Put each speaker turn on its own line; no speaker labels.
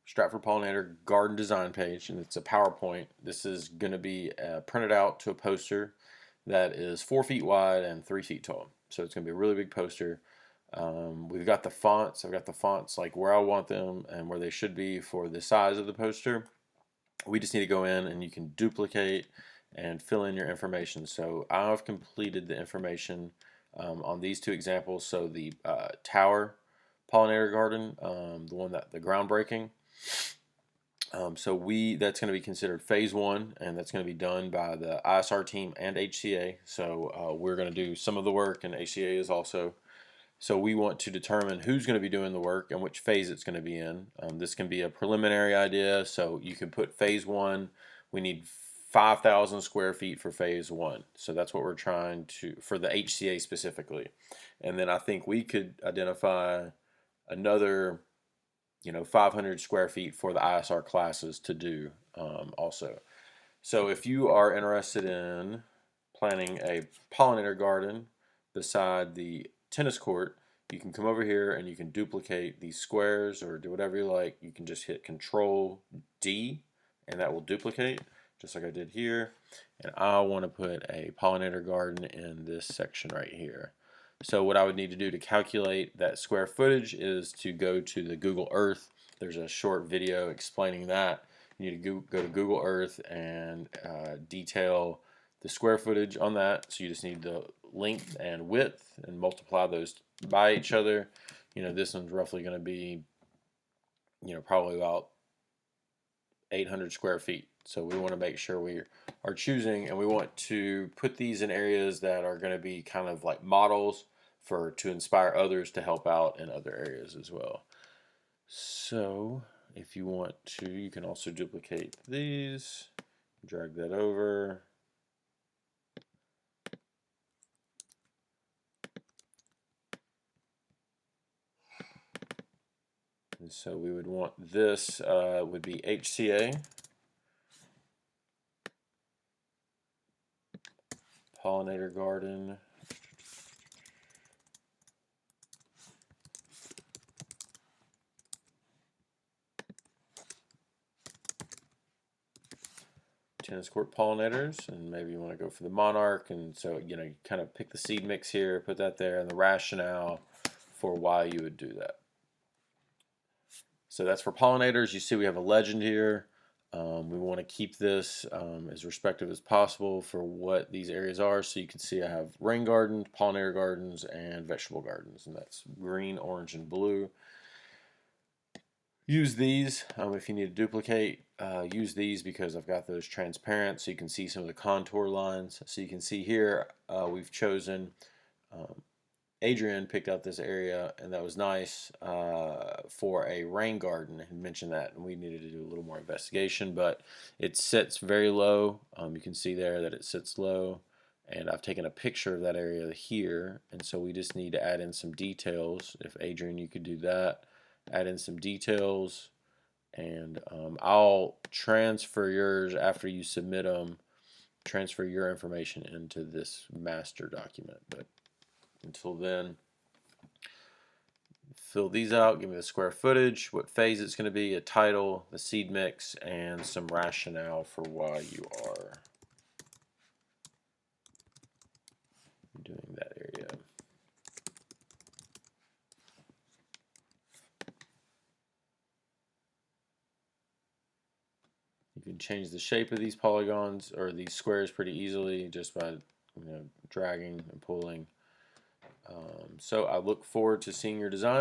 Stratford Pollinator garden design page, and it's a PowerPoint. This is going to be printed out to a poster that is 4 feet wide and 3 feet tall. So it's going to be a really big poster. We've got the fonts. I've got the fonts like where I want them and where they should be for the size of the poster. We just need to go in and you can duplicate and fill in your information. So I've completed the information on these two examples. So the tower pollinator garden, the groundbreaking. That's going to be considered phase one, and that's going to be done by the ISR team and HCA. So we're going to do some of the work, and HCA is also. So we want to determine who's going to be doing the work and which phase it's going to be in. This can be a preliminary idea, so you can put phase one. We need 5,000 square feet for phase one. So that's what we're trying to, for the HCA specifically. And then I think we could identify another 500 square feet for the ISR classes to do also. So if you are interested in planning a pollinator garden beside the tennis court, you can come over here and you can duplicate these squares or do whatever you like. You can just hit Control D and that will duplicate just like I did here. And I want to put a pollinator garden in this section right here. So what I would need to do to calculate that square footage is to go to the Google Earth. There's a short video explaining that. You need to go to Google Earth and detail the square footage on that. So you just need the length and width and multiply those by each other. This one's roughly going to be, probably about 800 square feet. So we want to make sure we are choosing, and we want to put these in areas that are going to be kind of like models to inspire others to help out in other areas as well. So if you want to, you can also duplicate these, drag that over. And so we would want this would be HCA. Pollinator garden. Tennis court pollinators, and maybe you want to go for the monarch, and so you kind of pick the seed mix here, put that there, and the rationale for why you would do that. So that's for pollinators. You see we have a legend here. We want to keep this as respective as possible for what these areas are. So you can see I have rain gardens, pollinator gardens, and vegetable gardens, and that's green, orange, and blue. Use these if you need to duplicate. Use these because I've got those transparent so you can see some of the contour lines. So you can see here we've chosen, Adrian picked out this area, and that was nice for a rain garden. He mentioned that, and we needed to do a little more investigation, but it sits very low. You can see there that it sits low, and I've taken a picture of that area here, and so we just need to add in some details. If Adrian, you could do that. Add in some details, and I'll transfer yours after you submit them. Transfer your information into this master document, but until then, fill these out. Give me the square footage, what phase it's going to be, a title, the seed mix, and some rationale for why you are doing that area. You can change the shape of these polygons or these squares pretty easily just by dragging and pulling. So I look forward to seeing your design.